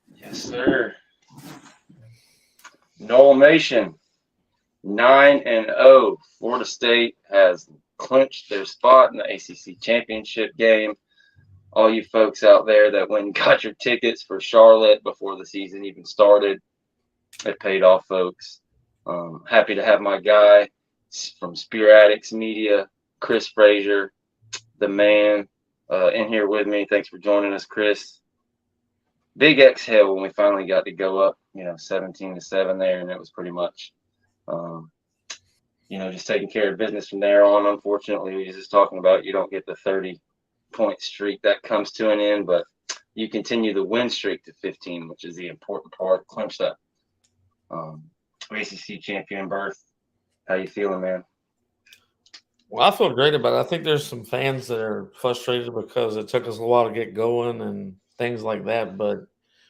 Yes, sir. Noel Nation, 9-0. Florida State has clinched their spot in the ACC championship game. All you folks out there that went and got your tickets for Charlotte before the season even started, it paid off, folks. Happy to have my guy from Spear Addicts Media, Chris Frazier, the man, in here with me. Thanks for joining us, Chris. Big exhale when we finally got to go up, 17-7 there, and it was pretty much, um, just taking care of business from there on. Unfortunately, we were just talking about you don't get the 30-point streak that comes to an end, but you continue the win streak to 15, which is the important part. Clinch that ACC champion berth. How you feeling, man? Well, I feel great about it. I think there's some fans that are frustrated because it took us a while to get going and things like that. But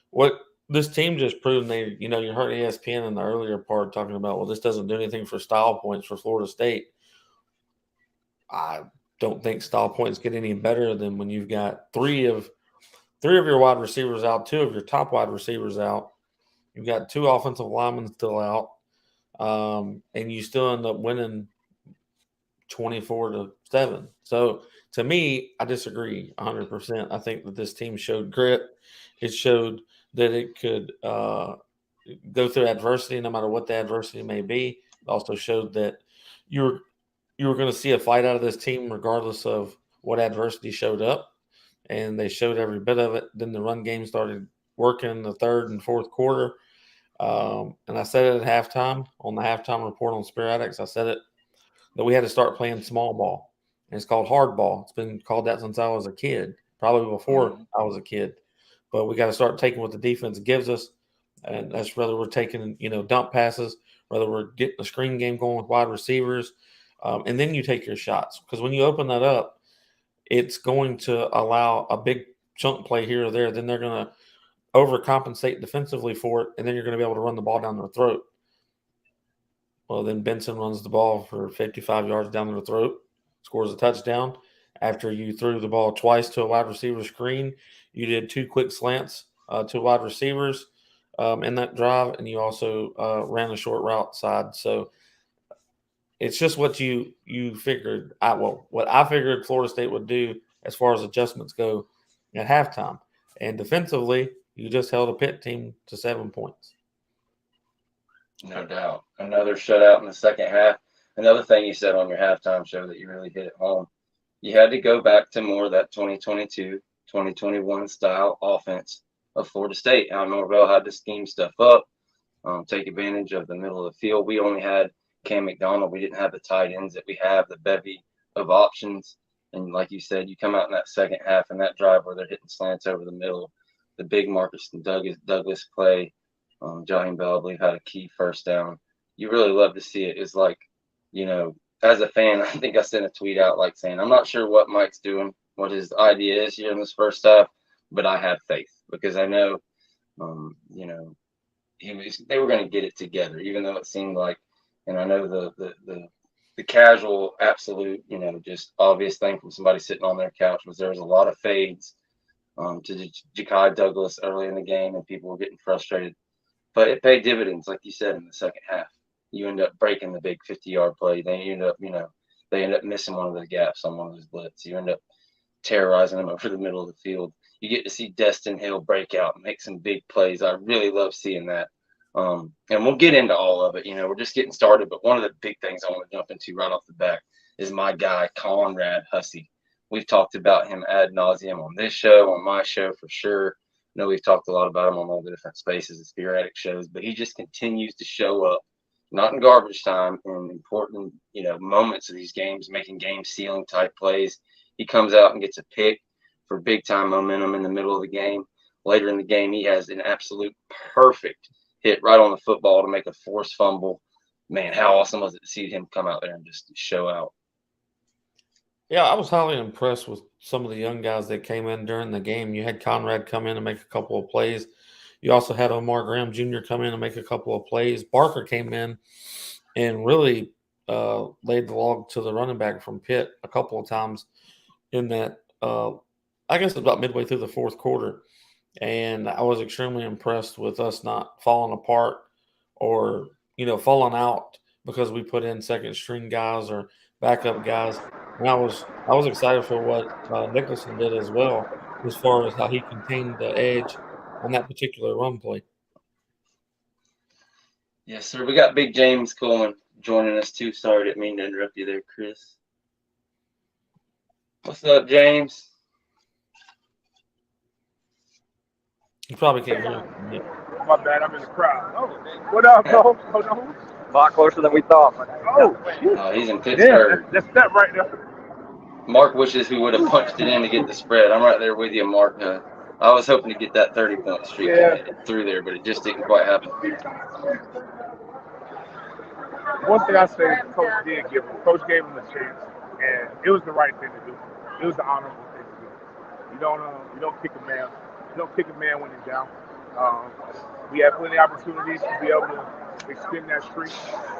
what this team just proved, you heard ESPN in the earlier part talking about, well, this doesn't do anything for style points for Florida State. I don't think style points get any better than when you've got three of your wide receivers out, two of your top wide receivers out. You've got two offensive linemen still out, and you still end up winning 24-7. So to me, I disagree 100%. I think that this team showed grit. It showed that it could go through adversity, no matter what the adversity may be. It also showed that you were going to see a fight out of this team regardless of what adversity showed up, and they showed every bit of it. Then the run game started working in the third and fourth quarter. And I said it at halftime on the halftime report on Spear Addicts. I said it that we had to start playing small ball. And it's called hard ball. It's been called that since I was a kid, probably before I was a kid. But we got to start taking what the defense gives us. And that's whether we're taking, dump passes, whether we're getting the screen game going with wide receivers. And then you take your shots. Because when you open that up, it's going to allow a big chunk play here or there. Then they're going to overcompensate defensively for it. And then you're going to be able to run the ball down their throat. Well, then Benson runs the ball for 55 yards down their throat, scores a touchdown. After you threw the ball twice to a wide receiver screen, you did two quick slants to wide receivers in that drive, and you also ran a short route side. So it's just what you figured. What I figured Florida State would do as far as adjustments go at halftime. And defensively, you just held a Pitt team to 7 points. No doubt. Another shutout in the second half. Another thing you said on your halftime show that you really hit it home. You had to go back to more of that 2022, 2021 style offense of Florida State. How Norvell had to scheme stuff up, take advantage of the middle of the field. We only had Cam McDonald. We didn't have the tight ends that we have, the bevy of options. And like you said, you come out in that second half and that drive where they're hitting slants over the middle, the big Marcus and Douglas play. Jaheim Bell, I believe, had a key first down. You really love to see it. It's like, as a fan, I think I sent a tweet out like saying, I'm not sure what Mike's doing, what his idea is here in this first half, but I have faith because I know, they were going to get it together, even though it seemed like, and I know the casual, absolute, just obvious thing from somebody sitting on their couch was there was a lot of fades to Ja'Kai Douglas early in the game, and people were getting frustrated. But it paid dividends, like you said, in the second half. You end up breaking the big 50-yard play. They end up missing one of the gaps on one of those blitz. You end up terrorizing them over the middle of the field. You get to see Destin Hill break out and make some big plays. I really love seeing that. And we'll get into all of it. We're just getting started. But one of the big things I want to jump into right off the bat is my guy, Conrad Hussey. We've talked about him ad nauseum on this show, on my show for sure. I know we've talked a lot about him on all the different spaces and sporadic shows, but he just continues to show up, not in garbage time, in important, moments of these games, making game-sealing type plays. He comes out and gets a pick for big-time momentum in the middle of the game. Later in the game, he has an absolute perfect hit right on the football to make a forced fumble. Man, how awesome was it to see him come out there and just show out? Yeah, I was highly impressed with some of the young guys that came in during the game. You had Conrad come in and make a couple of plays. You also had Omar Graham Jr. come in and make a couple of plays. Barker came in and really laid the log to the running back from Pitt a couple of times in that, I guess about midway through the fourth quarter. And I was extremely impressed with us not falling apart or, falling out because we put in second string guys or backup guys. And I was excited for what Nicholson did as well, as far as how he contained the edge on that particular run play. Yes, sir. We got Big James Coleman joining us too. Sorry, didn't mean to interrupt you there, Chris. What's up, James? You probably can't hear him. My bad, I'm in the crowd. Oh, what up, bro? Hold on. A lot closer than we thought. Oh, shit. Oh, he's in Yeah, Pittsburgh. that's that right there. Mark wishes we would have punched it in to get the spread. I'm right there with you, Mark. I was hoping to get that 30-point streak through there, but it just didn't quite happen. One thing I say, Coach did give him. Coach gave him a chance, and it was the right thing to do. It was the honorable thing to do. You don't kick a man. You don't kick a man when he's down. We had plenty of opportunities to be able to extend that streak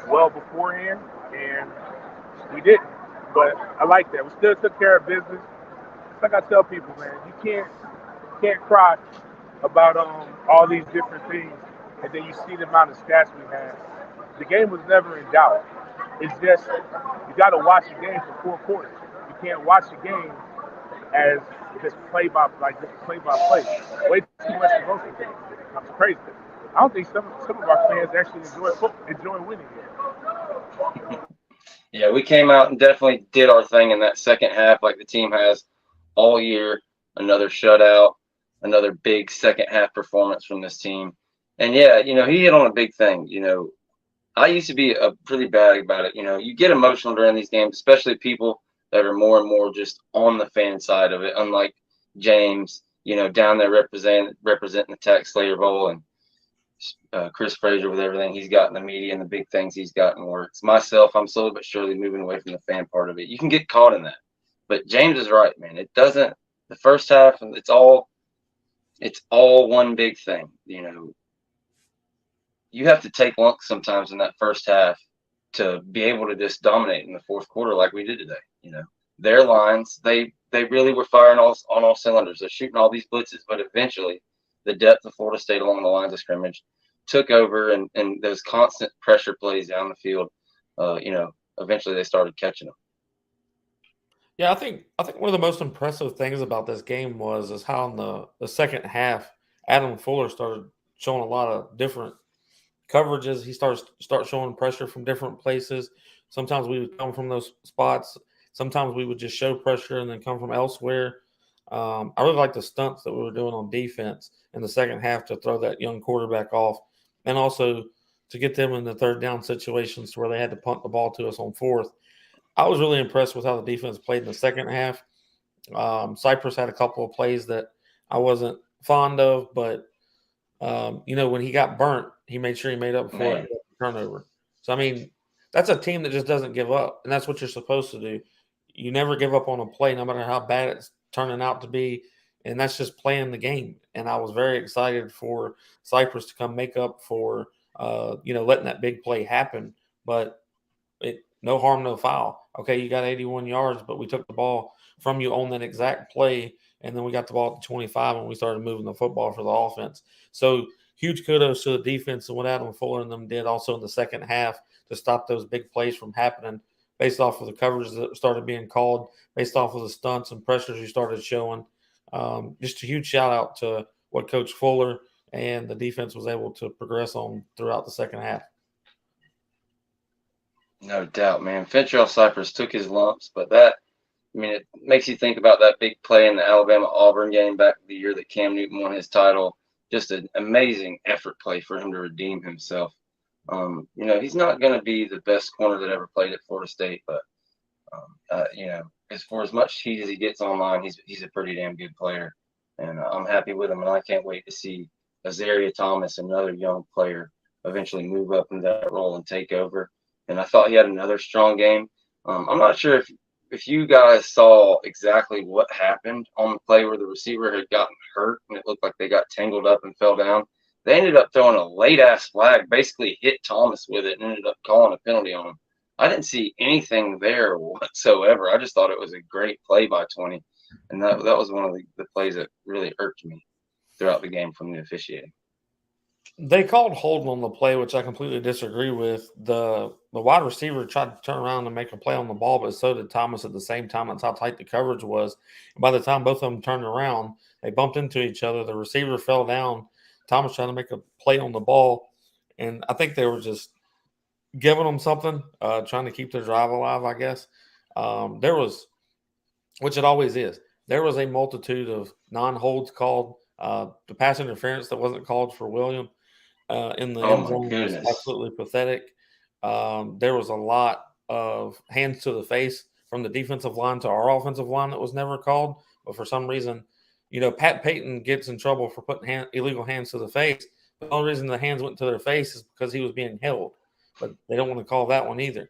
well beforehand, and we didn't. But I like that. We still took care of business. It's like I tell people, man, you can't cry about all these different things, and then you see the amount of stats we had. The game was never in doubt. It's just you got to watch the game for 4 quarters. You can't watch the game as just play by play. Way too much emotion. It's crazy. I don't think some of our fans actually enjoy winning here. Yeah, we came out and definitely did our thing in that second half, like the team has all year. Another shutout, another big second half performance from this team. And yeah, he hit on a big thing. I used to be pretty bad about it. You get emotional during these games, especially people that are more and more just on the fan side of it. Unlike James, down there representing the Tax Slayer Bowl, and Chris Frazier with everything he's got in the media and the big things he's got in works. Myself, I'm slowly but surely moving away from the fan part of it. You can get caught in that, but James is right, man. It doesn't. The first half, it's all one big thing. You have to take lunks sometimes in that first half to be able to just dominate in the fourth quarter like we did today. Their lines, they really were firing on all cylinders. They're shooting all these blitzes, but eventually the depth of Florida State along the lines of scrimmage took over, and those constant pressure plays down the field, eventually they started catching them. Yeah, I think one of the most impressive things about this game is how in the second half, Adam Fuller started showing a lot of different coverages. He start showing pressure from different places. Sometimes we would come from those spots. Sometimes we would just show pressure and then come from elsewhere. I really like the stunts that we were doing on defense in the second half to throw that young quarterback off, and also to get them in the third down situations to where they had to punt the ball to us on fourth. I was really impressed with how the defense played in the second half. Cypress had a couple of plays that I wasn't fond of, but when he got burnt, he made sure he made up for it with the turnover. So, that's a team that just doesn't give up, and that's what you're supposed to do. You never give up on a play, no matter how bad it's turning out to be, and that's just playing the game. And I was very excited for Cypress to come make up for, letting that big play happen. But no harm, no foul. Okay, you got 81 yards, but we took the ball from you on that exact play, and then we got the ball at the 25 and we started moving the football for the offense. So huge kudos to the defense and what Adam Fuller and them did also in the second half to stop those big plays from happening based off of the coverage that started being called, based off of the stunts and pressures you started showing. Just a huge shout out to what Coach Fuller and the defense was able to progress on throughout the second half. No doubt, man. Fentrell Cypress took his lumps, but it makes you think about that big play in the Alabama-Auburn game back the year that Cam Newton won his title. Just an amazing effort play for him to redeem himself. He's not going to be the best corner that ever played at Florida State, but, as much heat as he gets online, he's a pretty damn good player. And I'm happy with him, and I can't wait to see Azaria Thomas, another young player, eventually move up into that role and take over. And I thought he had another strong game. I'm not sure if you guys saw exactly what happened on the play where the receiver had gotten hurt and it looked like they got tangled up and fell down. They ended up throwing a late-ass flag, basically hit Thomas with it and ended up calling a penalty on him. I didn't see anything there whatsoever. I just thought it was a great play by 20. And that was one of the plays that really irked me. throughout the game from the officiating. They called holding on the play, which I completely disagree with. The wide receiver tried to turn around and make a play on the ball, but so did Thomas at the same time. That's how tight the coverage was. And by the time both of them turned around, they bumped into each other. The receiver fell down. Thomas trying to make a play on the ball, and I think they were just giving them something, trying to keep their drive alive, I guess. There was, which it always is, there was a multitude of non-holds called. The pass interference that wasn't called for William in the Oh end my zone was goodness. absolutely pathetic. There was a lot of hands to the face from the defensive line to our offensive line that was never called. But for some reason, Pat Payton gets in trouble for putting illegal hands to the face. But the only reason the hands went to their face is because he was being held. But they don't want to call that one either.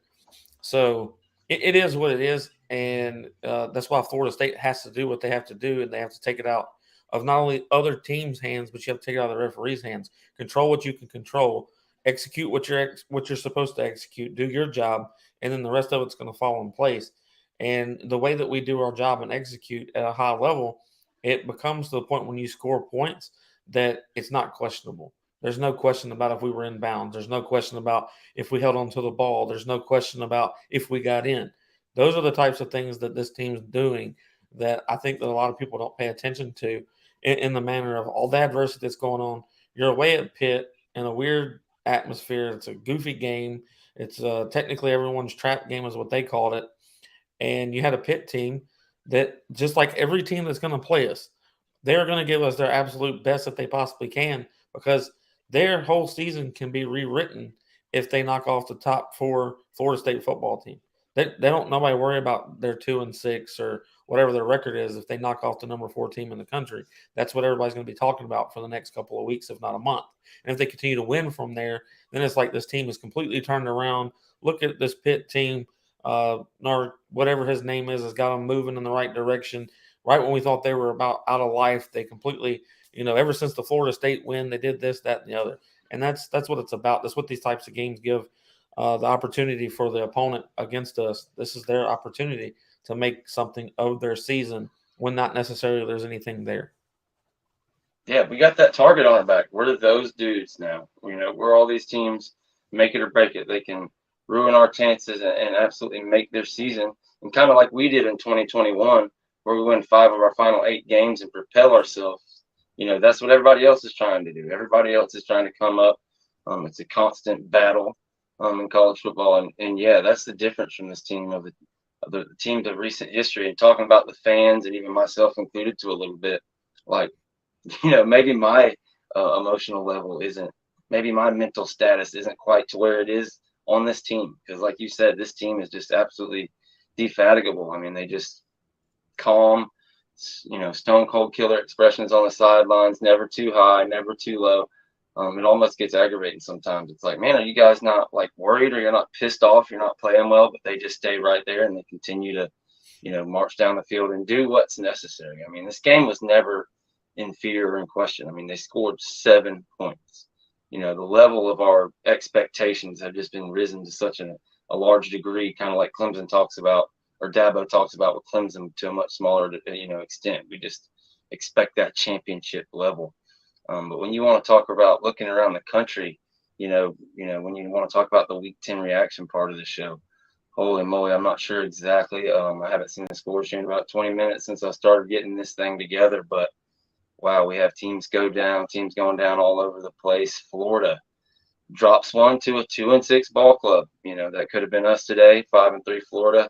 So it is what it is. And that's why Florida State has to do what they have to do, and they have to take it out of not only other teams' hands, but you have to take it out of the referees' hands. Control what you can control, execute what you're supposed to execute, do your job, and then the rest of it's going to fall in place. And the way that we do our job and execute at a high level, it becomes to the point when you score points that it's not questionable. There's no question about if we were in bounds. There's no question about if we held onto the ball. There's no question about if we got in. Those are the types of things that this team's doing that I think that a lot of people don't pay attention to in the manner of all the adversity that's going on. You're away at Pitt in a weird atmosphere. It's a goofy game. It's technically everyone's trap game is what they called it. And you had a Pitt team that, just like every team that's going to play us, they're going to give us their absolute best that they possibly can, because their whole season can be rewritten if they knock off the top 4 Florida State football team. They don't nobody worry about their 2-6 or whatever their record is if they knock off the number 4 team in the country. That's what everybody's going to be talking about for the next couple of weeks, if not a month. And if they continue to win from there, then it's like this team is completely turned around. Look at this Pitt team, or whatever his name is, has got them moving in the right direction. Right when we thought they were about out of life, they completely, ever since the Florida State win, they did this, that, and the other. And that's what it's about. That's what these types of games give the opportunity for the opponent against us. This is their opportunity to make something of their season when not necessarily there's anything there. Yeah, we got that target on our back. We're those dudes now. We're all these teams, make it or break it. They can ruin our chances and absolutely make their season. And kind of like we did in 2021, where we win 5 of our final 8 games and propel ourselves. That's what everybody else is trying to do. Everybody else is trying to come up. It's a constant battle in college football. And yeah, that's the difference from this team of the teams of recent history. And talking about the fans, and even myself included to a little bit, like, maybe my emotional level isn't, maybe my mental status isn't quite to where it is on this team. Because like you said, this team is just absolutely defatigable. I mean, they just calm, stone cold killer expressions on the sidelines, never too high, never too low. It almost gets aggravating sometimes. It's like, man, are you guys not like worried, or you're not pissed off, you're not playing well, but they just stay right there and they continue to, march down the field and do what's necessary. I mean, this game was never in fear or in question. I mean, they scored 7 points. The level of our expectations have just been risen to such a large degree, kind of like Clemson talks about, or Dabo talks about with Clemson, to a much smaller, extent. We just expect that championship level. But when you want to talk about looking around the country, when you want to talk about the Week 10 reaction part of the show, holy moly, I'm not sure exactly. I haven't seen the scores here in about 20 minutes since I started getting this thing together. But wow, we have teams going down all over the place. Florida drops one to a 2-6 ball club. That could have been us today. 5-3 Florida.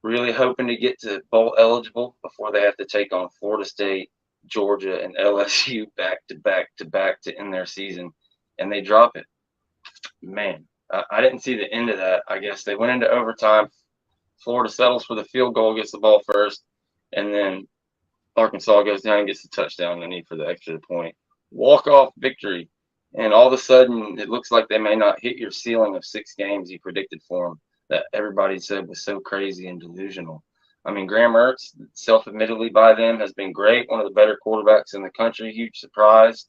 Really hoping to get to bowl eligible before they have to take on Florida State, Georgia, and LSU back to back to end their season, and they drop it. Man, I didn't see the end of that. I guess they went into overtime. Florida settles for the field goal, gets the ball first, and then Arkansas goes down and gets the touchdown they need for the extra point. Walk-off victory. And all of a sudden, it looks like they may not hit your ceiling of 6 games you predicted for them that everybody said was so crazy and delusional. I mean, Graham Mertz, self-admittedly by them, has been great. One of the better quarterbacks in the country. Huge surprise.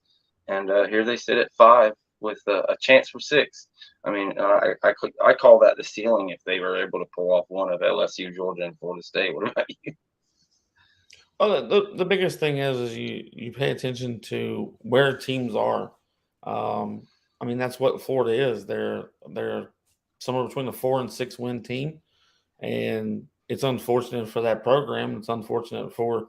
And here they sit at 5 with a chance for 6. I mean, I call that the ceiling if they were able to pull off one of LSU, Georgia, and Florida State. What about you? Oh, the biggest thing is you pay attention to where teams are. I mean, that's what Florida is. They're somewhere between a 4 and 6 win team, and it's unfortunate for that program. It's unfortunate for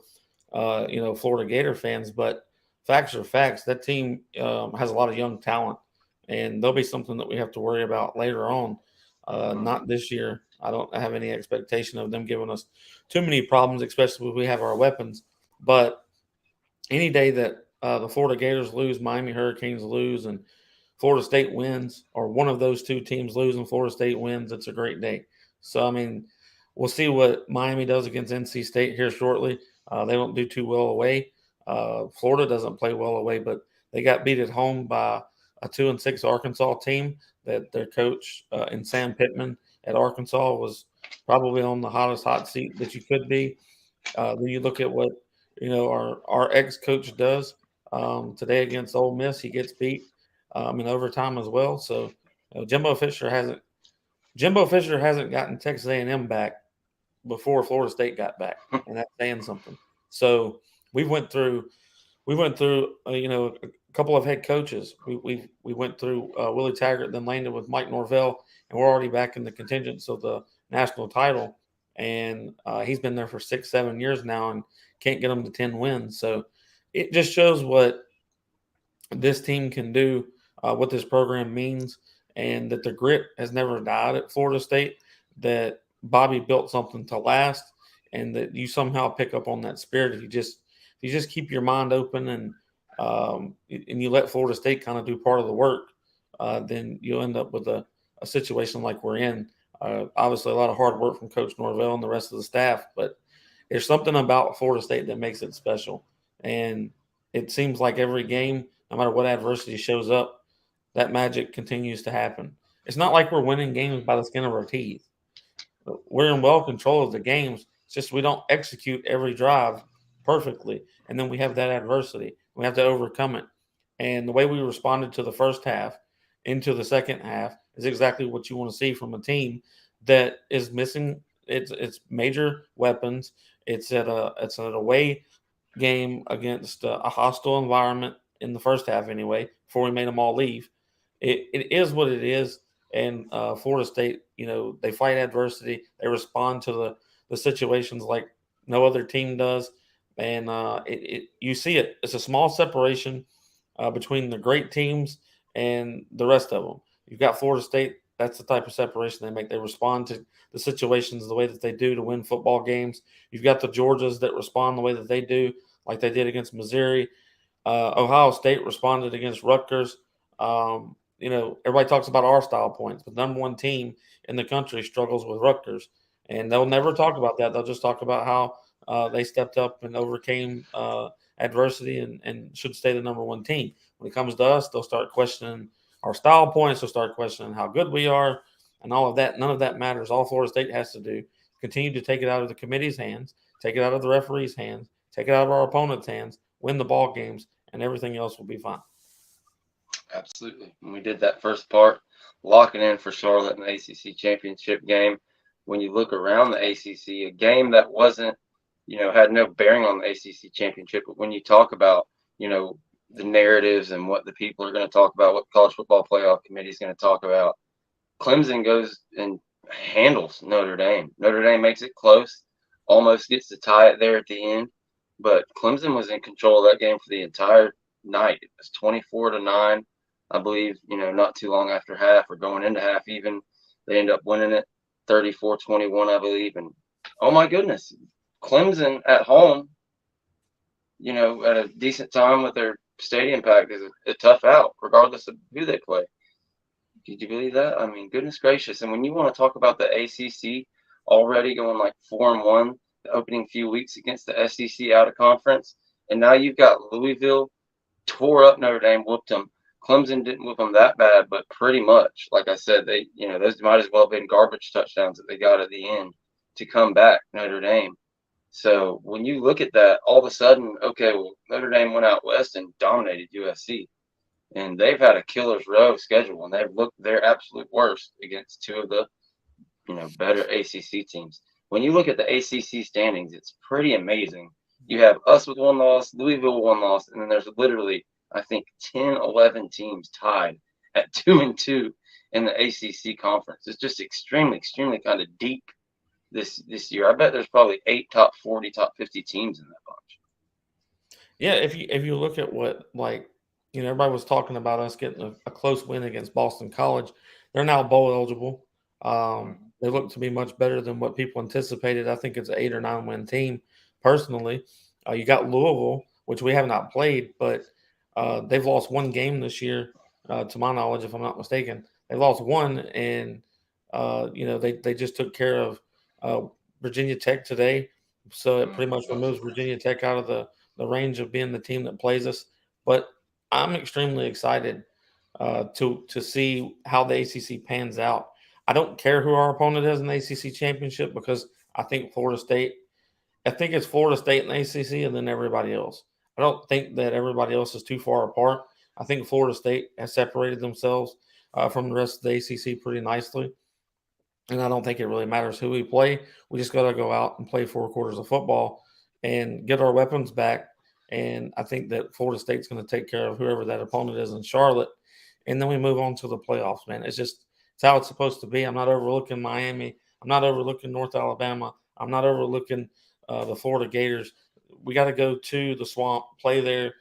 Florida Gator fans, but facts are facts. That team has a lot of young talent, and there'll be something that we have to worry about later on. Not this year. I don't have any expectation of them giving us too many problems, especially when we have our weapons. But any day that the Florida Gators lose, Miami Hurricanes lose, and Florida State wins, or one of those two teams lose and Florida State wins, it's a great day. So, I mean, we'll see what Miami does against NC State here shortly. They don't do too well away. Florida doesn't play well away, but they got beat at home by a 2-6 Arkansas team that their coach and Sam Pittman at Arkansas was probably on the hottest hot seat that you could be. Then you look at what our ex coach does today against Ole Miss. He gets beat in overtime as well. So Jimbo Fisher hasn't gotten Texas A&M back before Florida State got back, and that's saying something. So we went through a couple of head coaches. We went through Willie Taggart, then landed with Mike Norvell, and we're already back in the contingents of the national title. And he's been there for 6-7 years now and can't get them to 10 wins. So it just shows what this team can do, what this program means, and that the grit has never died at Florida State, that Bobby built something to last, and that you somehow pick up on that spirit if you just keep your mind open and you let Florida State kind of do part of the work, then you'll end up with a situation like we're in. Obviously, a lot of hard work from Coach Norvell and the rest of the staff, but there's something about Florida State that makes it special. And it seems like every game, no matter what adversity shows up, that magic continues to happen. It's not like we're winning games by the skin of our teeth. We're in well control of the games. It's just we don't execute every drive perfectly. And then we have that adversity. We have to overcome it. And the way we responded to the first half into the second half is exactly what you want to see from a team that is missing its major weapons. It's an away game against a hostile environment in the first half anyway, before we made them all leave. It is what it is. And Florida State, they fight adversity. They respond to the situations like no other team does. And you see it. It's a small separation between the great teams and the rest of them. You've got Florida State. That's the type of separation they make. They respond to the situations the way that they do to win football games. You've got the Georgias that respond the way that they do, like they did against Missouri. Ohio State responded against Rutgers. Everybody talks about our style points, but the number one team in the country struggles with Rutgers, and they'll never talk about that. They'll just talk about how they stepped up and overcame adversity and should stay the number one team. When it comes to us, they'll start questioning our style points. They'll start questioning how good we are and all of that. None of that matters. All Florida State has to do, continue to take it out of the committee's hands, take it out of the referee's hands, take it out of our opponent's hands, win the ball games, and everything else will be fine. Absolutely. And we did that first part, locking in for Charlotte in the ACC championship game. When you look around the ACC, a game that wasn't, had no bearing on the ACC championship, but when you talk about, the narratives and what the people are going to talk about, what the College Football Playoff Committee is going to talk about, Clemson goes and handles Notre Dame. Notre Dame makes it close, almost gets to tie it there at the end, but Clemson was in control of that game for the entire night. It was 24-9, I believe, not too long after half or going into half even. They end up winning it 34-21, I believe. And, oh, my goodness, Clemson at home, at a decent time with their stadium packed is a tough out, regardless of who they play. Did you believe that? I mean, goodness gracious. And when you want to talk about the ACC already going like 4-1 the opening few weeks against the SEC out of conference, and now you've got Louisville tore up Notre Dame, whooped them. Clemson didn't whoop them that bad, but pretty much, like I said, they, those might as well have been garbage touchdowns that they got at the end to come back, Notre Dame. So when you look at that, all of a sudden, okay, well, Notre Dame went out west and dominated USC. And they've had a killer's row schedule, and they've looked their absolute worst against two of the, better ACC teams. When you look at the ACC standings, it's pretty amazing You have us with 1 loss, Louisville with 1 loss, and then there's literally, I think, 10, 11 teams tied at 2-2 in the ACC conference. It's just extremely kind of deep this year. I bet there's probably 8 top 40, top 50 teams in that bunch. Yeah, if you look at what, like, everybody was talking about us getting a close win against Boston College. They're now bowl eligible. They look to be much better than what people anticipated. I think it's an 8 or 9 win team. Personally, you got Louisville, which we have not played, but they've lost 1 game this year, to my knowledge, if I'm not mistaken. They lost 1, and they just took care of Virginia Tech today, so it pretty much removes Virginia Tech out of the range of being the team that plays us. But I'm extremely excited to see how the ACC pans out. I don't care who our opponent is in the ACC championship, because I think it's Florida State in the ACC and then everybody else. I don't think that everybody else is too far apart. I think Florida State has separated themselves from the rest of the ACC pretty nicely. And I don't think it really matters who we play. We just got to go out and play 4 quarters of football and get our weapons back. And I think that Florida State's going to take care of whoever that opponent is in Charlotte. And then we move on to the playoffs, man. It's how it's supposed to be. I'm not overlooking Miami. I'm not overlooking North Alabama. I'm not overlooking the Florida Gators. We got to go to the Swamp, play there.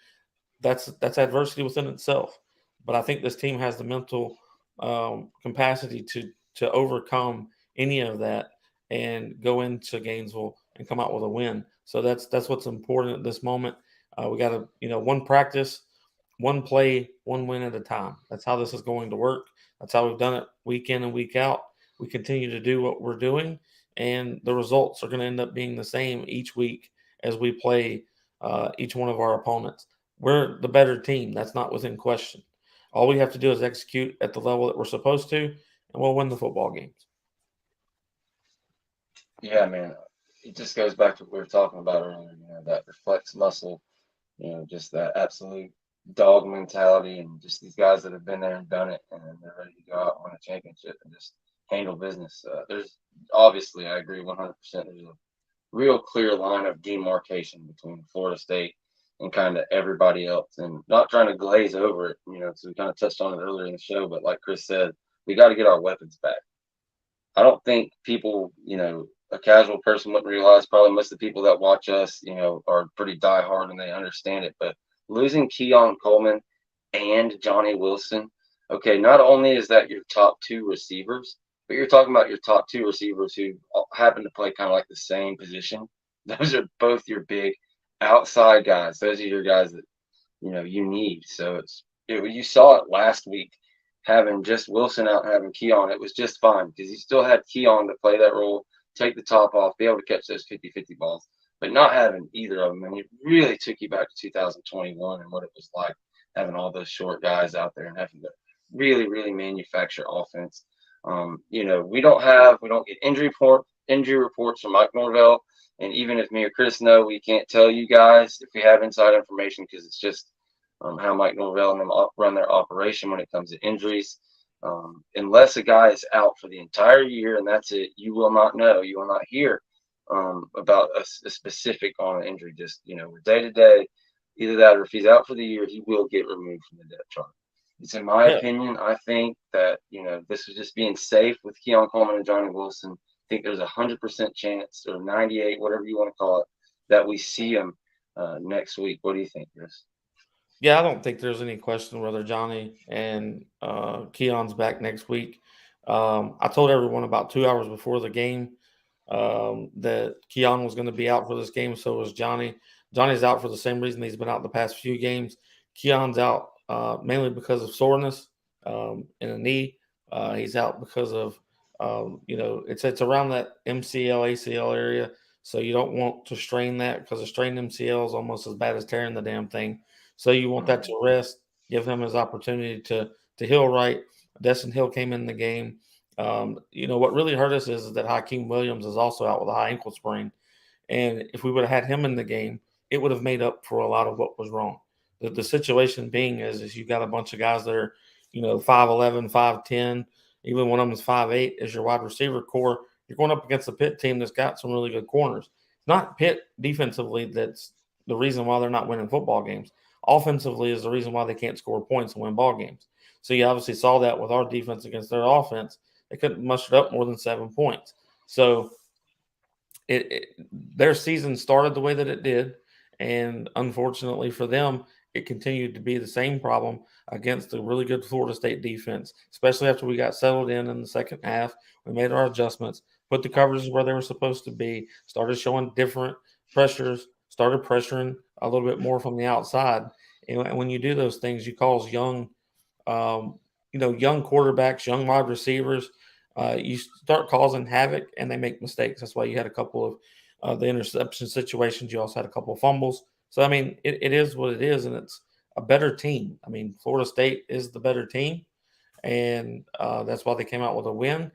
That's adversity within itself. But I think this team has the mental capacity to overcome any of that and go into Gainesville and come out with a win. So that's what's important at this moment. We got to, one practice, one play, one win at a time. That's how this is going to work. That's how we've done it week in and week out. We continue to do what we're doing, and the results are going to end up being the same each week as we play each one of our opponents. We're the better team. That's not within question. All we have to do is execute at the level that we're supposed to, and we'll win the football games. Yeah, man. It just goes back to what we were talking about earlier, that reflex muscle, just that absolute dog mentality, and just these guys that have been there and done it, and they're ready to go out and win a championship and just handle business. There's obviously, I agree 100%, there's a real clear line of demarcation between Florida State and kind of everybody else, and not trying to glaze over it, so we kind of touched on it earlier in the show, but like Chris said, we got to get our weapons back. I don't think people, a casual person wouldn't realize, probably most of the people that watch us, are pretty diehard and they understand it, but losing Keon Coleman and Johnny Wilson, okay, not only is that your top 2 receivers, but you're talking about your top 2 receivers who happen to play kind of like the same position. Those are both your big outside guys. Those are your guys that you need. So you saw it last week, having just Wilson out and having Keon. It was just fine because you still had Keon to play that role, take the top off, be able to catch those 50-50 balls. But not having either of them, and it really took you back to 2021 and what it was like having all those short guys out there and having to really manufacture offense. We don't get injury reports from Mike Norvell. And even if me or Chris know, we can't tell you guys if we have inside information, because it's just how Mike Norvell and them run their operation when it comes to injuries. Unless a guy is out for the entire year, and that's it, you will not know. You will not hear about a specific on an injury. Just, day to day, either that or if he's out for the year, he will get removed from the depth chart. It's in my opinion, I think that, this was just being safe with Keon Coleman and Johnny Wilson. I think there's 100% chance, or 98, whatever you want to call it, that we see him next week. What do you think, Chris? Yeah, I don't think there's any question whether Johnny and Keon's back next week. I told everyone about 2 hours before the game that Keon was going to be out for this game. So was Johnny. Johnny's out for the same reason he's been out the past few games. Keon's out mainly because of soreness in a knee. He's out because of, it's around that MCL, ACL area. So you don't want to strain that, because a strained MCL is almost as bad as tearing the damn thing. So you want that to rest, give him his opportunity to heal right. Destin Hill came in the game. What really hurt us is that Hakeem Williams is also out with a high ankle sprain. And if we would have had him in the game, it would have made up for a lot of what was wrong. The situation being is you got a bunch of guys that are, 5'11", 5'10", even one of them is 5'8", as your wide receiver core. You're going up against a Pitt team that's got some really good corners. It's not Pitt defensively that's the reason why they're not winning football games. Offensively is the reason why they can't score points and win ball games. So you obviously saw that with our defense against their offense. They couldn't muster up more than 7 points. So their season started the way that it did, and unfortunately for them, it continued to be the same problem against a really good Florida State defense, especially after we got settled in the second half. We made our adjustments, put the coverages where they were supposed to be, started showing different pressures, started pressuring a little bit more from the outside. And when you do those things, you cause young quarterbacks, young wide receivers, you start causing havoc and they make mistakes. That's why you had a couple of the interception situations. You also had a couple of fumbles. So, I mean, it is what it is, and it's a better team. I mean, Florida State is the better team, and that's why they came out with a win.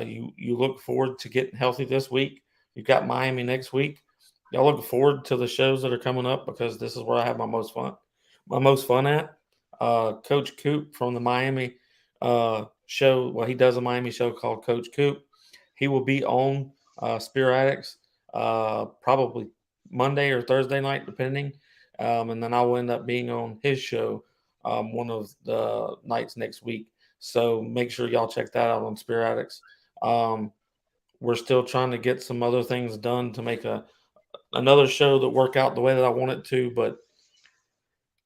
You look forward to getting healthy this week. You've got Miami next week. Y'all look forward to the shows that are coming up because this is where I have my most fun. My most fun at Coach Coop from the Miami show. Well, he does a Miami show called Coach Coop. He will be on Spear Addicts probably Monday or Thursday night, depending. And then I will end up being on his show one of the nights next week. So make sure y'all check that out on Spear Addicts. We're still trying to get some other things done to make another show that work out the way that I want it to, but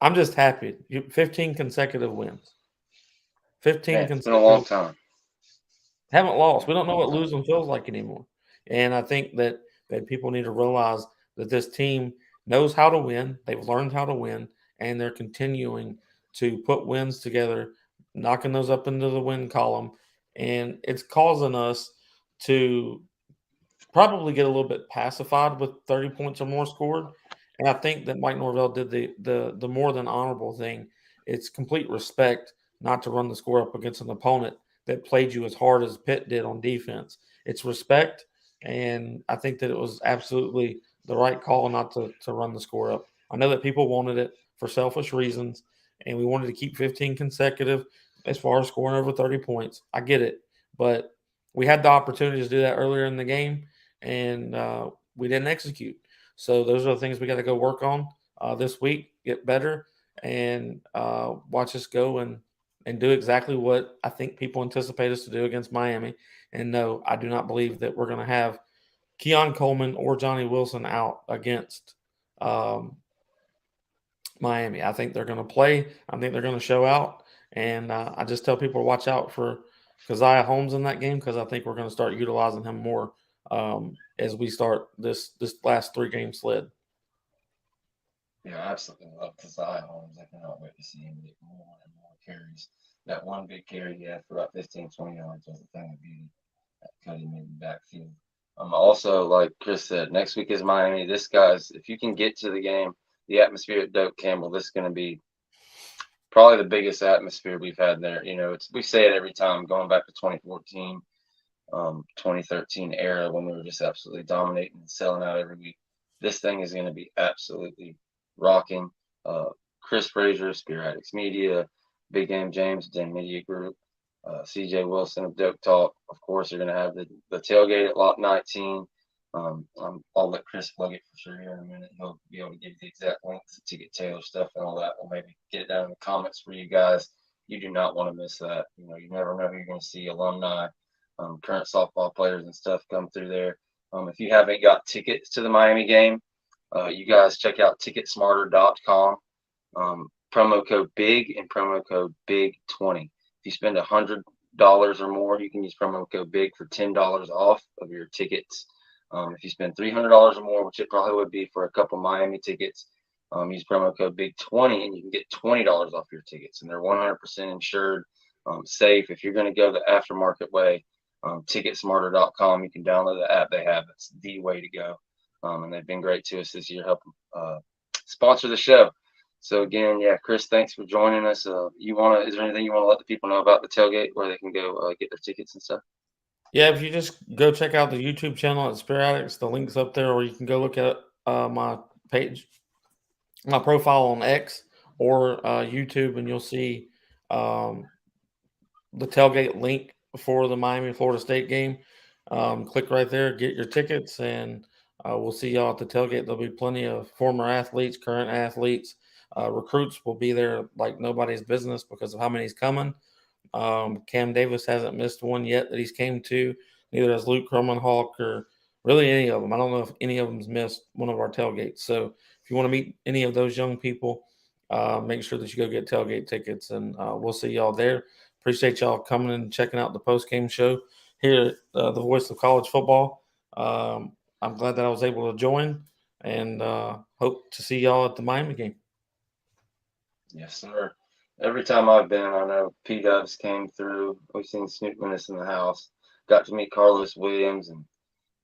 I'm just happy. 15 consecutive wins. 15 Man, it's consecutive. been a long time. Haven't lost. We don't know what losing feels like anymore. And I think that people need to realize that this team knows how to win. They've learned how to win, and they're continuing to put wins together, knocking those up into the win column. And it's causing us to probably get a little bit pacified with 30 points or more scored. And I think that Mike Norvell did the more than honorable thing. It's complete respect not to run the score up against an opponent that played you as hard as Pitt did on defense. It's respect, and I think that it was absolutely the right call not to run the score up. I know that people wanted it for selfish reasons, and we wanted to keep 15 consecutive as far as scoring over 30 points. I get it, but we had the opportunity to do that earlier in the game, and we didn't execute. So those are the things we got to go work on this week, get better, and watch us go and do exactly what I think people anticipate us to do against Miami. And no, I do not believe that we're going to have Keon Coleman or Johnny Wilson out against Miami. I think they're going to play. I think they're going to show out. And I just tell people to watch out for Keziah Holmes in that game because I think we're going to start utilizing him more as we start this last 3-game sled. Yeah, I absolutely love Keziah Holmes. I cannot wait to see him get more and more carries. That one big carry he had for about 15, 20 yards was a thing of beauty. That cut him in the backfield. Also, like Chris said, next week is Miami. This guy's, if you can get to the game, the atmosphere at Doak Campbell, this is going to be probably the biggest atmosphere we've had there. You know, we say it every time, going back to 2014, 2013 era when we were just absolutely dominating and selling out every week. This thing is going to be absolutely rocking. Chris Frazier, Spear Addicts Media, Big Game James, Den Media Group, CJ Wilson of Doak Talk. Of course, you're going to have the tailgate at Lot 19. I'll let Chris plug it for sure here in a minute. He'll be able to give you the exact links to Ticket Taylor stuff and all that. We'll maybe get it down in the comments for you guys. You do not want to miss that. You know, you never know who you're going to see. Alumni, current softball players and stuff come through there. If you haven't got tickets to the Miami game, you guys check out ticketsmarter.com. Promo code BIG and promo code BIG20. If you spend $100 or more, you can use promo code BIG for $10 off of your tickets. If you spend $300 or more, which it probably would be for a couple Miami tickets, use promo code BIG20 and you can get $20 off your tickets. And they're 100% insured, safe. If you're going to go the aftermarket way, ticketsmarter.com, you can download the app they have. It's the way to go. And they've been great to us this year, helping sponsor the show. So again, yeah, Chris, thanks for joining us. Is there anything you want to let the people know about the tailgate where they can go get their tickets and stuff? Yeah, if you just go check out the YouTube channel at Spear Addicts, the link's up there, or you can go look at my page, my profile on X or YouTube, and you'll see the tailgate link for the Miami Florida State game. Click right there, get your tickets, and We'll see y'all at the tailgate. There'll be plenty of former athletes, current athletes. Recruits will be there like nobody's business because of how many's coming. Cam Davis hasn't missed one yet that he's came to. Neither has Luke Hawk or really any of them. I don't know if any of them's missed one of our tailgates. So if you want to meet any of those young people, make sure that you go get tailgate tickets, and we'll see y'all there. Appreciate y'all coming and checking out the post-game show here at the Voice of College Football. I'm glad that I was able to join, and hope to see y'all at the Miami game. Yes, sir. Every time I've been, I know P-Dubs came through. We've seen Snoop Minnis in the house. Got to meet Carlos Williams and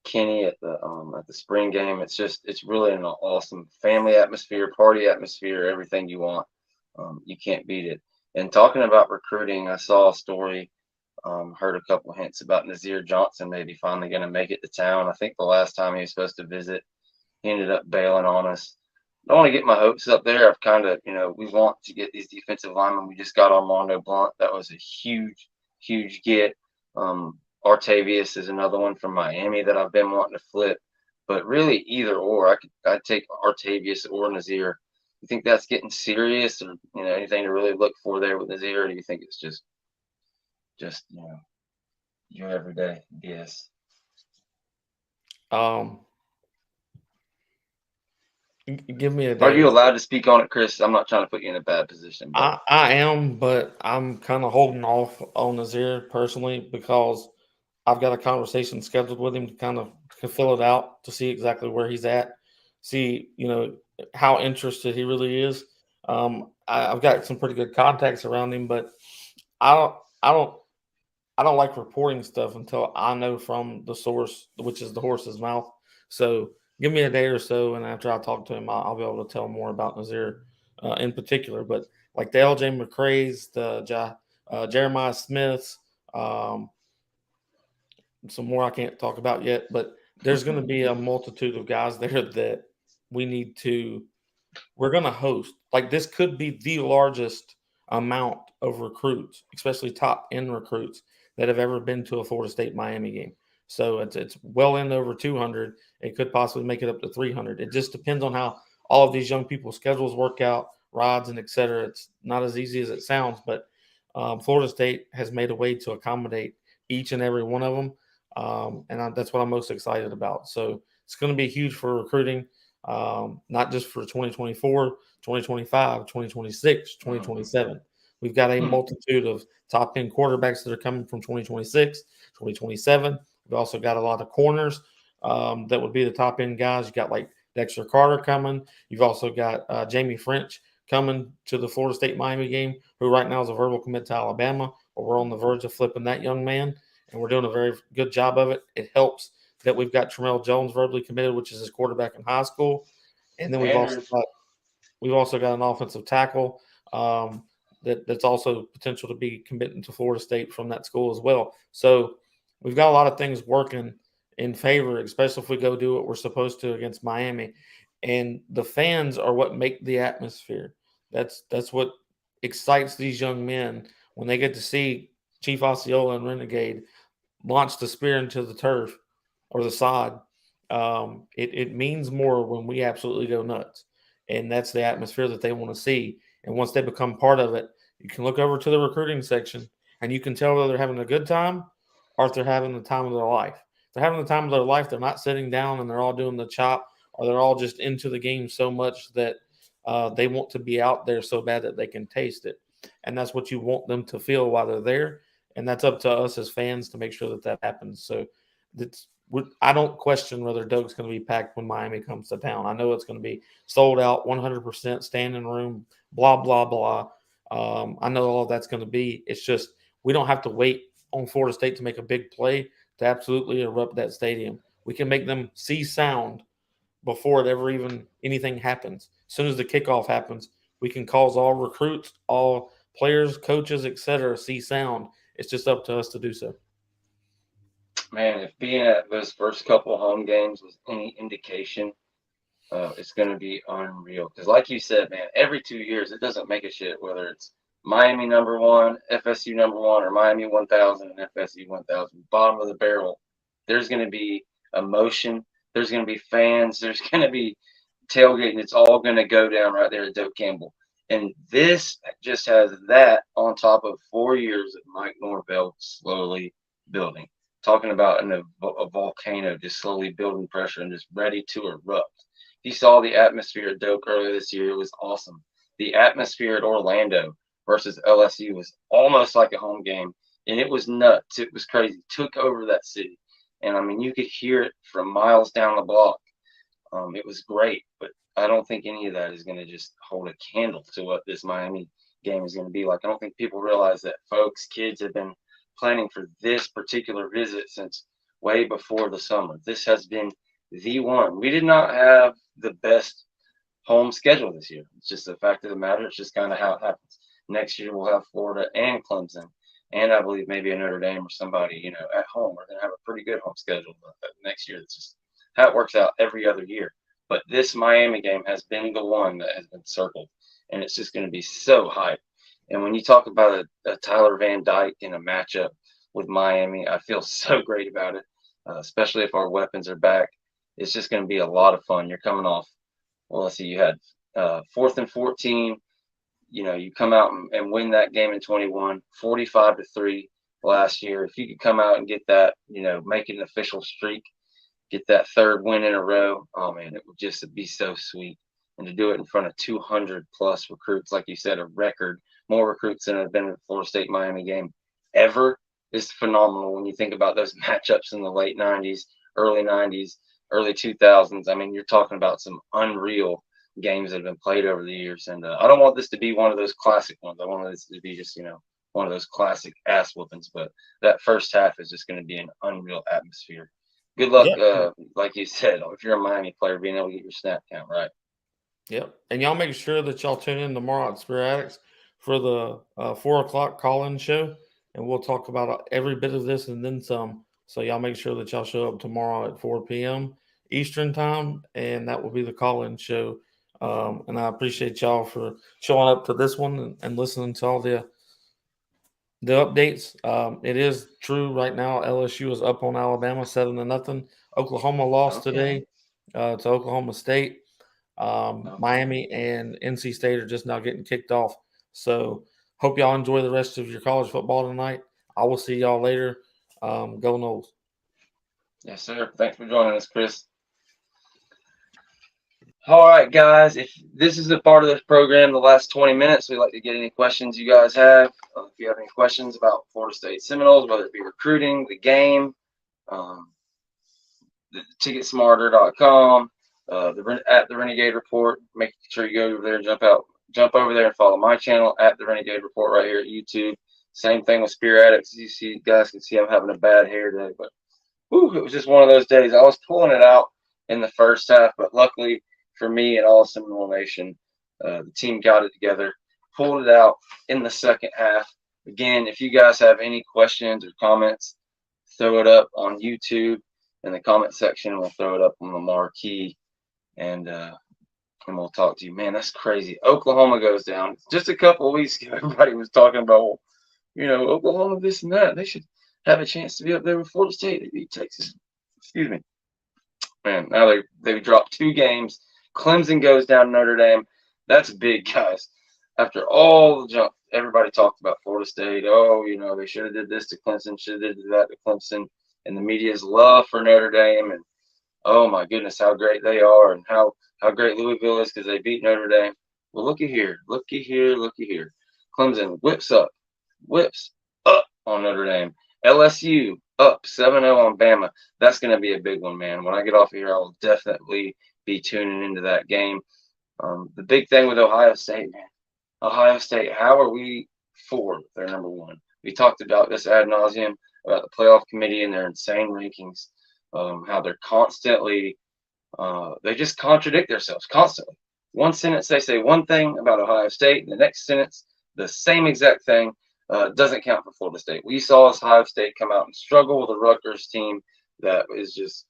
Kenny at the spring game. It's really an awesome family atmosphere, party atmosphere, everything you want. You can't beat it. And talking about recruiting, I saw a story, heard a couple of hints about Nazir Johnson maybe finally going to make it to town. I think the last time he was supposed to visit, he ended up bailing on us. I don't want to get my hopes up there. I've kind of, we want to get these defensive linemen. We just got Armando Blunt. That was a huge, huge get. Artavius is another one from Miami that I've been wanting to flip. But really, either or, I'd take Artavius or Nazir. You think that's getting serious, or anything to really look for there with Nazir? Or do you think it's just your everyday guess? Give me a day. Are you allowed to speak on it, Chris? I'm not trying to put you in a bad position. I am, but I'm kind of holding off on Nazir personally because I've got a conversation scheduled with him to kind of fill it out to see exactly where he's at, see how interested he really is. I've got some pretty good contacts around him, but I don't like reporting stuff until I know from the source, which is the horse's mouth. So give me a day or so, and after I talk to him, I'll be able to tell more about Nazir in particular. But like the LJ McCrae's, the Jeremiah Smiths, some more I can't talk about yet, but there's going to be a multitude of guys there that we're going to host. Like this could be the largest amount of recruits, especially top end recruits that have ever been to a Florida State Miami game. So it's well in over 200. It could possibly make it up to 300. It just depends on how all of these young people's schedules work out, rides and et cetera. It's not as easy as it sounds, but Florida State has made a way to accommodate each and every one of them. And that's what I'm most excited about. So it's going to be huge for recruiting, not just for 2024, 2025, 2026, 2027. We've got a multitude of top 10 quarterbacks that are coming from 2026, 2027. We've also got a lot of corners that would be the top end guys. You got like Dexter Carter coming. You've also got Jamie French coming to the Florida State Miami game, who right now is a verbal commit to Alabama, but we're on the verge of flipping that young man. And we're doing a very good job of it. It helps that we've got Tremel Jones verbally committed, which is his quarterback in high school. And then we've also got an offensive tackle that's also potential to be committing to Florida State from that school as well. So we've got a lot of things working in favor, especially if we go do what we're supposed to against Miami. And the fans are what make the atmosphere. That's what excites these young men when they get to see Chief Osceola and Renegade launch the spear into the turf or the sod. It means more when we absolutely go nuts. And that's the atmosphere that they want to see. And once they become part of it, you can look over to the recruiting section and you can tell whether they're having a good time or if they're having the time of their life. If they're having the time of their life, they're not sitting down and they're all doing the chop, or they're all just into the game so much that they want to be out there so bad that they can taste it. And that's what you want them to feel while they're there. And that's up to us as fans to make sure that that happens. So I don't question whether Doug's going to be packed when Miami comes to town. I know it's going to be sold out, 100% standing room, blah, blah, blah. I know all of that's going to be. It's just we don't have to wait on Florida State to make a big play to absolutely erupt that stadium. We can make them see sound before it ever even anything happens. As soon as the kickoff happens, we can cause all recruits, all players, coaches, etc., see sound. It's just up to us to do so. Man, if being at those first couple home games was any indication, it's going to be unreal. Because like you said, man, every 2 years, it doesn't make a shit whether it's Miami #1, FSU #1, or Miami 1000 and FSU 1000. Bottom of the barrel, there's going to be emotion. There's going to be fans. There's going to be tailgating. It's all going to go down right there at Doak Campbell. And this just has that on top of 4 years of Mike Norvell slowly building. Talking about a volcano just slowly building pressure and just ready to erupt. You saw the atmosphere at Doak earlier this year. It was awesome. The atmosphere at Orlando versus LSU was almost like a home game, and it was nuts. It was crazy. Took over that city. And, I mean, you could hear it from miles down the block. It was great, but I don't think any of that is going to just hold a candle to what this Miami game is going to be like. I don't think people realize that, folks, kids have been planning for this particular visit since way before the summer. This has been the one. We did not have the best home schedule this year. It's just the fact of the matter. It's just kind of how it happens. Next year we'll have Florida and Clemson, and I believe maybe a Notre Dame or somebody, at home. We're going to have a pretty good home schedule next year. It's just how it works out every other year. But this Miami game has been the one that has been circled, and it's just going to be so hype. And when you talk about a Tyler Van Dyke in a matchup with Miami, I feel so great about it, especially if our weapons are back. It's just going to be a lot of fun. You're coming off, well, let's see, you had 4th and 14. You come out and win that game in 21, 45-3 last year. If you could come out and get that, make it an official streak, get that third win in a row, oh, man, it would just be so sweet. And to do it in front of 200-plus recruits, like you said, a record, more recruits than have been in the Florida State-Miami game ever, is phenomenal when you think about those matchups in the late 90s, early 90s, early 2000s. I mean, you're talking about some unreal games that have been played over the years. And I don't want this to be one of those classic ones. I want this to be just, one of those classic ass whoopings. But that first half is just going to be an unreal atmosphere. Good luck, like you said, if you're a Miami player, being able to get your snap count right. Yep. And y'all make sure that y'all tune in tomorrow at Spirit Addicts for the 4 o'clock call-in show. And we'll talk about every bit of this and then some. So y'all make sure that y'all show up tomorrow at 4 p.m. Eastern time, and that will be the call-in show. And I appreciate y'all for showing up to this one and listening to all the updates. It is true right now. LSU is up on Alabama 7-0. Oklahoma lost today to Oklahoma State. Miami and NC State are just now getting kicked off. So hope y'all enjoy the rest of your college football tonight. I will see y'all later. Go Noles. Yes, sir. Thanks for joining us, Chris. All right, guys. If this is a part of this program, the last 20 minutes, we'd like to get any questions you guys have. If you have any questions about Florida State Seminoles, whether it be recruiting, the game, the ticketsmarter.com, at the Renegade Report, make sure you go over there and jump over there and follow my channel at the Renegade Report right here at YouTube. Same thing with Spirit Addicts. As you guys can see, I'm having a bad hair day, but it was just one of those days. I was pulling it out in the first half, but luckily for me and all Seminole Nation, the team got it together, pulled it out in the second half. Again, if you guys have any questions or comments, throw it up on YouTube in the comment section. We'll throw it up on the marquee, and we'll talk to you. Man, that's crazy. Oklahoma goes down. Just a couple of weeks ago, everybody was talking about, Oklahoma, this and that. They should have a chance to be up there with Florida State. They beat Texas. Excuse me. Man, now they dropped 2 games. Clemson goes down to Notre Dame. That's big, guys. After all the jump, everybody talked about Florida State. Oh, they should have did this to Clemson, should have did that to Clemson. And the media's love for Notre Dame. And, oh, my goodness, how great they are and how great Louisville is because they beat Notre Dame. Well, looky here. Clemson whips up on Notre Dame. LSU up 7-0 on Bama. That's going to be a big one, man. When I get off of here, I will definitely be tuning into that game. The big thing with Ohio State, man. Ohio State, how are we for their number one? We talked about this ad nauseum, about the playoff committee and their insane rankings, how they're constantly they just contradict themselves constantly. One sentence they say one thing about Ohio State, and the next sentence the same exact thing. Doesn't count for Florida State. We saw Ohio State come out and struggle with a Rutgers team that is just,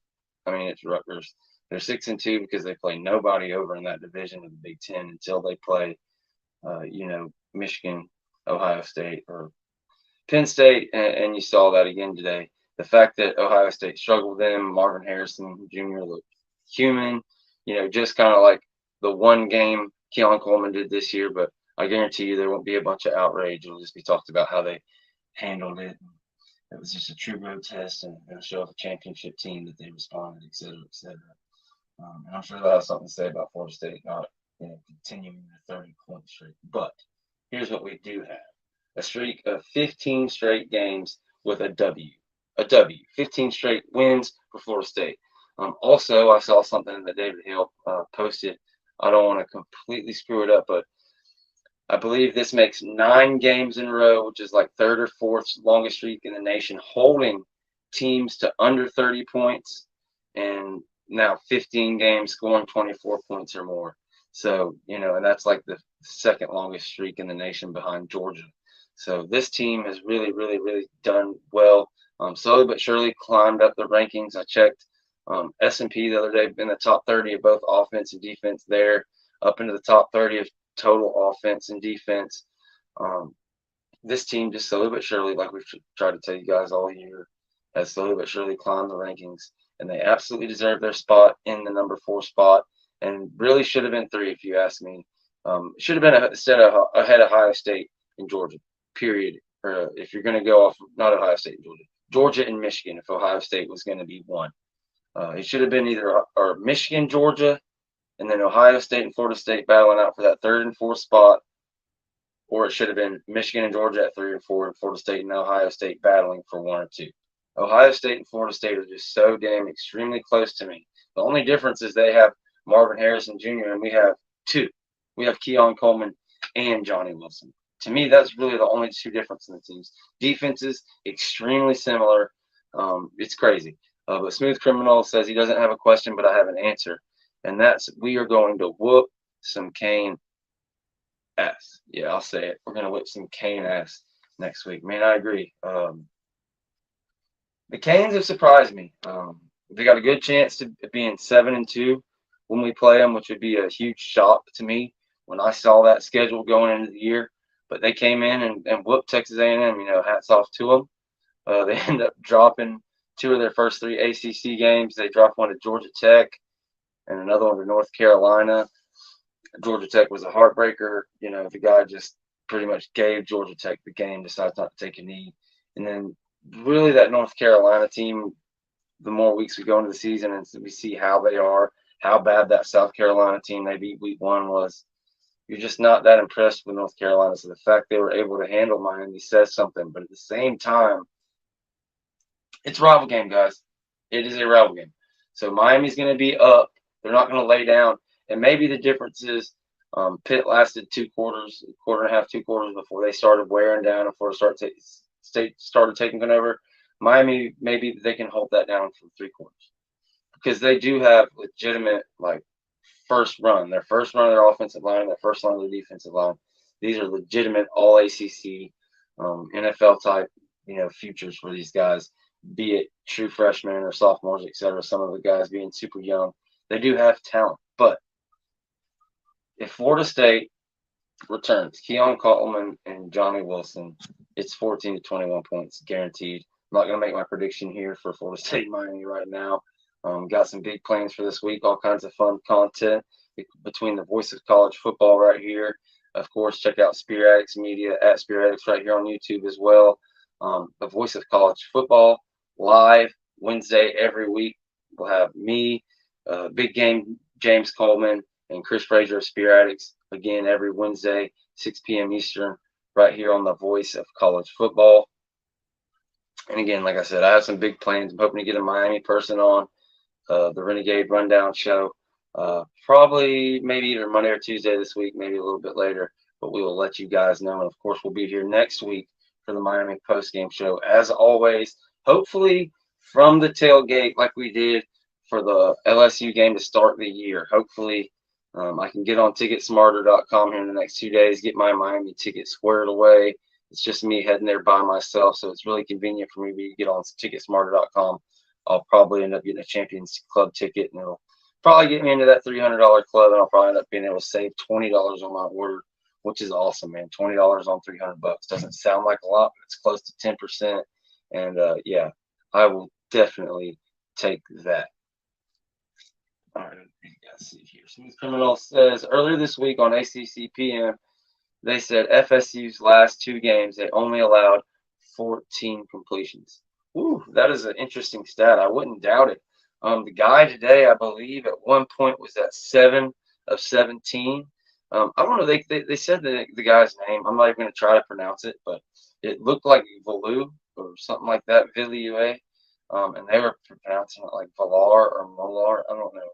it's Rutgers. They're 6-2 because they play nobody over in that division of the Big Ten until they play, Michigan, Ohio State, or Penn State, and you saw that again today. The fact that Ohio State struggled with them, Marvin Harrison Jr. looked human, just kind of like the one game Keon Coleman did this year. But I guarantee you there won't be a bunch of outrage. It'll just be talked about how they handled it. It was just a true road test and it'll show off a championship team that they responded, et cetera, et cetera. And I'm sure they'll have something to say about Florida State not continuing their 30-point streak. But here's what we do have. A streak of 15 straight games with a W. A W. 15 straight wins for Florida State. Also, I saw something that David Hill posted. I don't want to completely screw it up, but I believe this makes 9 games in a row, which is like third or fourth longest streak in the nation, holding teams to under 30 points, and now 15 games scoring 24 points or more. So, and that's like the second longest streak in the nation behind Georgia. So this team has really, really, really done well. Slowly but surely climbed up the rankings. I checked S&P the other day, in the top 30 of both offense and defense there, up into the top 30 of total offense and defense. This team just slowly but surely, like we've tried to tell you guys all year, has slowly but surely climbed the rankings, and they absolutely deserve their spot in the number 4 spot, and really should have been 3 if you ask me. Should have been ahead of Ohio State and Georgia, period. Or if you're going to go off, not Ohio State and Georgia and Michigan, if Ohio State was going to be 1. It should have been either or Michigan, Georgia, and then Ohio State and Florida State battling out for that 3rd and 4th spot, or it should have been Michigan and Georgia at 3 and 4, and Florida State and Ohio State battling for 1 or 2. Ohio State and Florida State are just so damn extremely close to me. The only difference is they have Marvin Harrison Jr. and we have 2. We have Keon Coleman and Johnny Wilson. To me, that's really the only 2 differences in the teams. Defenses extremely similar. It's crazy. But Smooth Criminal says he doesn't have a question, but I have an answer. And that's, we are going to whoop some Kane ass. Yeah, I'll say it. We're going to whip some Kane ass next week. Man, I agree. The Canes have surprised me. They got a good chance to being 7-2 when we play them, which would be a huge shock to me when I saw that schedule going into the year. But they came in and whooped Texas A&M. Hats off to them. They end up dropping 2 of their first 3 ACC games. They dropped 1 to Georgia Tech and another 1 to North Carolina. Georgia Tech was a heartbreaker. The guy just pretty much gave Georgia Tech the game, decides not to take a knee. And then really that North Carolina team, the more weeks we go into the season and we see how they are, how bad that South Carolina team they beat week 1 was, you're just not that impressed with North Carolina. So the fact they were able to handle Miami says something. But at the same time, it's a rival game, guys. It is a rival game. So Miami's going to be up. They're not going to lay down. And maybe the difference is Pitt lasted 2 quarters, a quarter and a half, 2 quarters before they started wearing down and Florida State started taking it over. Miami, maybe they can hold that down for 3 quarters because they do have legitimate, first run. Their first run of their offensive line, their first run of their defensive line. These are legitimate all ACC, NFL type, futures for these guys, be it true freshmen or sophomores, et cetera. Some of the guys being super young. They do have talent, but if Florida State returns Keon Coleman and Johnny Wilson, it's 14 to 21 points guaranteed. I'm not going to make my prediction here for Florida State Miami right now. Got some big plans for this week, all kinds of fun content between the Voice of College Football right here. Of course, check out Spear Addicts Media at Spear Addicts right here on YouTube as well. The Voice of College Football live Wednesday every week. We'll have me, Big Game James Coleman, and Chris Frazier of Spear Addicts again every Wednesday, 6 p.m. Eastern, right here on the Voice of College Football. And again, like I said, I have some big plans. I'm hoping to get a Miami person on the Renegade Rundown show. Probably maybe either Monday or Tuesday this week, maybe a little bit later, but we will let you guys know. And of course, we'll be here next week for the Miami postgame show. As always, hopefully from the tailgate like we did for the LSU game to start the year. Hopefully I can get on ticketsmarter.com here in the next 2 days, get my Miami ticket squared away. It's just me heading there by myself, so it's really convenient for me to get on ticketsmarter.com. I'll probably end up getting a Champions Club ticket, and it'll probably get me into that $300 club, and I'll probably end up being able to save $20 on my order, which is awesome, man. $20 on $300 doesn't sound like a lot, but it's close to 10%. And yeah, I will definitely take that. All right, you guys see here. Smooth Criminal says earlier this week on ACC PM, they said FSU's last 2 games, they only allowed 14 completions. Ooh, that is an interesting stat. I wouldn't doubt it. The guy today, I believe, at one point was at 7 of 17. I don't know. They said the guy's name. I'm not even going to try to pronounce it, but it looked like Valu or something like that, Villiue. And they were pronouncing it like Valar or Molar. I don't know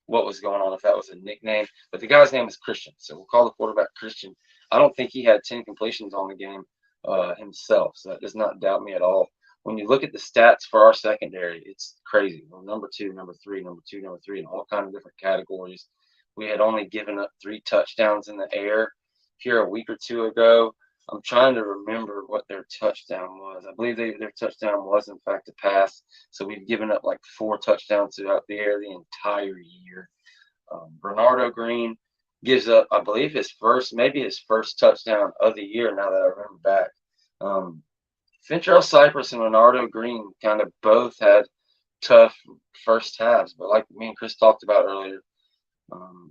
what was going on, if that was a nickname, but the guy's name is Christian, so we'll call the quarterback Christian. I don't think he had 10 completions on the game himself, so that does not doubt me at all. When you look at the stats for our secondary, it's crazy. We're number 2, number 3, number 2, number 3 in all kinds of different categories. We had only given up 3 touchdowns in the air here a week or 2 ago. I'm trying to remember what their touchdown was. I believe their touchdown was, in fact, a pass. So we've given up like 4 touchdowns throughout the air the entire year. Bernardo Green gives up, I believe, his first touchdown of the year, now that I remember back. Fintrell Cypress and Bernardo Green kind of both had tough first halves. But like me and Chris talked about earlier,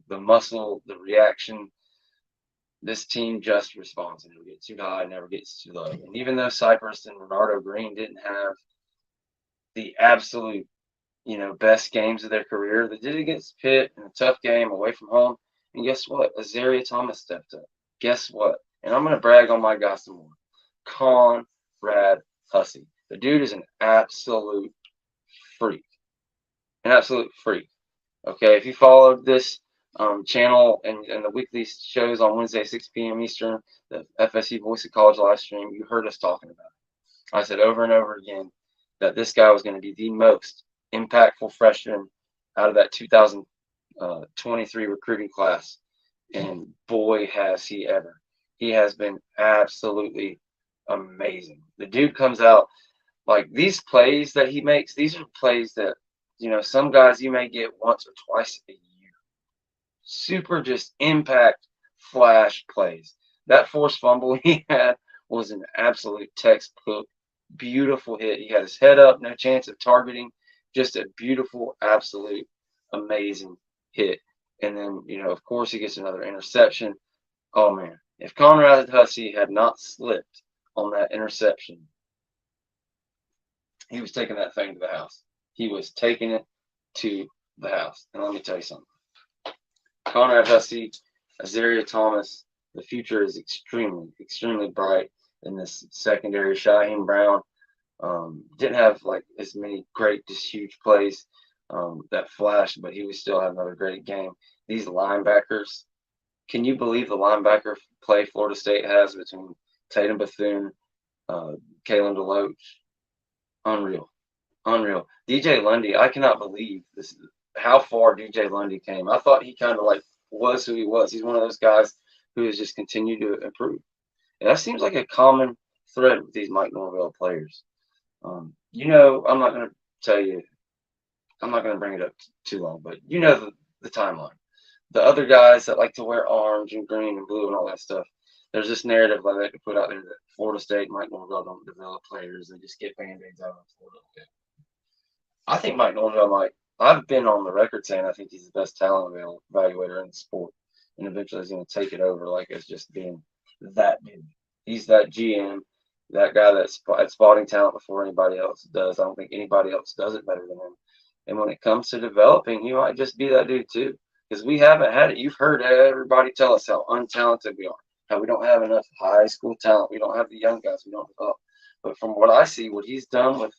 the muscle, the reaction, this team just responds. It never gets too high, never gets too low. And even though Cypress and Bernardo Green didn't have the absolute, best games of their career, they did it against Pitt in a tough game away from home. And guess what? Azaria Thomas stepped up. Guess what? And I'm going to brag on my guy some more. Conrad Hussey. The dude is an absolute freak. An absolute freak. Okay, if you followed this channel and the weekly shows on Wednesday, 6 p.m. Eastern, the FSU Voice of College live stream, you heard us talking about it. I said over and over again that this guy was going to be the most impactful freshman out of that 2023 recruiting class. And boy, has he ever. He has been absolutely amazing. The dude comes out, like these plays that he makes, these are plays that, some guys you may get once or twice a year. Super just impact flash plays. That forced fumble he had was an absolute textbook, beautiful hit. He had his head up, no chance of targeting, just a beautiful, absolute, amazing hit. And then, of course, he gets another interception. Oh, man. If Conrad Hussey had not slipped on that interception, he was taking that thing to the house. He was taking it to the house. And let me tell you something. Conrad Hussey, Azaria Thomas, the future is extremely, extremely bright in this secondary. Shaheem Brown didn't have like as many great, just huge plays that flashed, but he would still have another great game. These linebackers, can you believe the linebacker play Florida State has between Tatum Bethune, Kalen DeLoach? Unreal. DJ Lundy, I cannot believe this. How far DJ Lundy came. I thought he kind of like was who he was. He's one of those guys who has just continued to improve. And that seems like a common thread with these Mike Norvell players. I'm not going to tell you, I'm not going to bring it up too long, but the timeline. The other guys that like to wear orange and green and blue and all that stuff, there's this narrative that they put out there that Florida State, Mike Norvell don't develop players. They just get Band-Aids out of Florida. Okay. I think Mike Norvell might. I've been on the record saying I think he's the best talent evaluator in the sport, and eventually he's going to take it over like as just being that dude. He's that GM, that guy that's spotting talent before anybody else does. I don't think anybody else does it better than him. And when it comes to developing, he might just be that dude too, because we haven't had it. You've heard everybody tell us how untalented we are, how we don't have enough high school talent. We don't have the young guys. We don't develop. But from what I see, what he's done with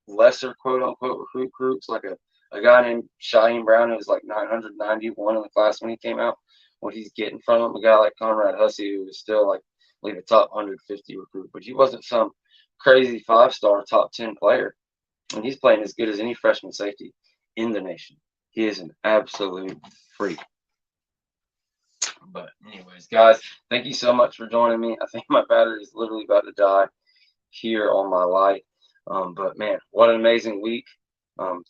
lesser quote-unquote recruit groups, like a guy named Shaheem Brown who was like 991 in the class when he came out, what he's getting from him, a guy like Conrad Hussey who was still like a top 150 recruit, but he wasn't some crazy 5-star top 10 player, and he's playing as good as any freshman safety in the nation. He is an absolute freak. But anyways, guys, thank you so much for joining me. I think my battery is literally about to die here on my light. But man, what an amazing week.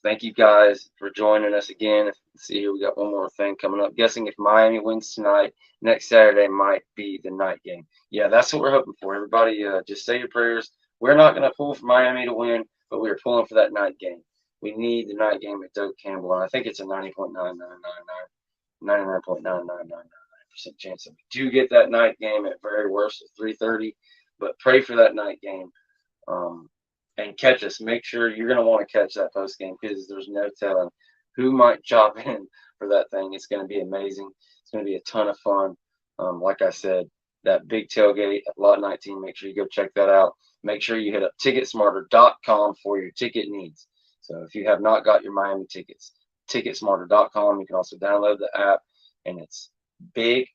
Thank you guys for joining us again. Let's see here, we got one more thing coming up. Guessing if Miami wins tonight, next Saturday might be the night game. Yeah, that's what we're hoping for. Everybody just say your prayers. We're not going to pull for Miami to win, but we are pulling for that night game. We need the night game at Doak Campbell, and I think it's a 99.9999% chance that we do get that night game at very worst at 3:30. But pray for that night game, and catch us. Make sure you're going to want to catch that post game because there's no telling who might chop in for that thing. It's going to be amazing. It's going to be a ton of fun. Like I said, that big tailgate at Lot 19. Make sure you go check that out. Make sure you hit up ticketsmarter.com for your ticket needs. So if you have not got your Miami tickets, ticketsmarter.com. You can also download the app, and it's big,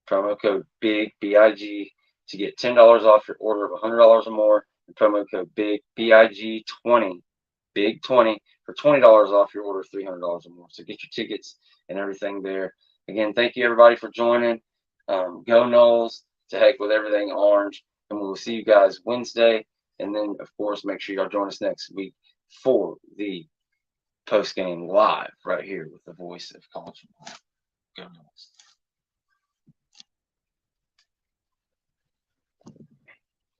promo code BIG, B-I-G, to get $10 off your order of $100 or more, and promo code BIG, B-I-G 20, BIG 20, for $20 off your order of $300 or more. So get your tickets and everything there. Again, thank you everybody for joining. Go Noles, to heck with everything orange, and we'll see you guys Wednesday. And then, of course, make sure y'all join us next week for the post game live right here with the voice of college football. Go Noles.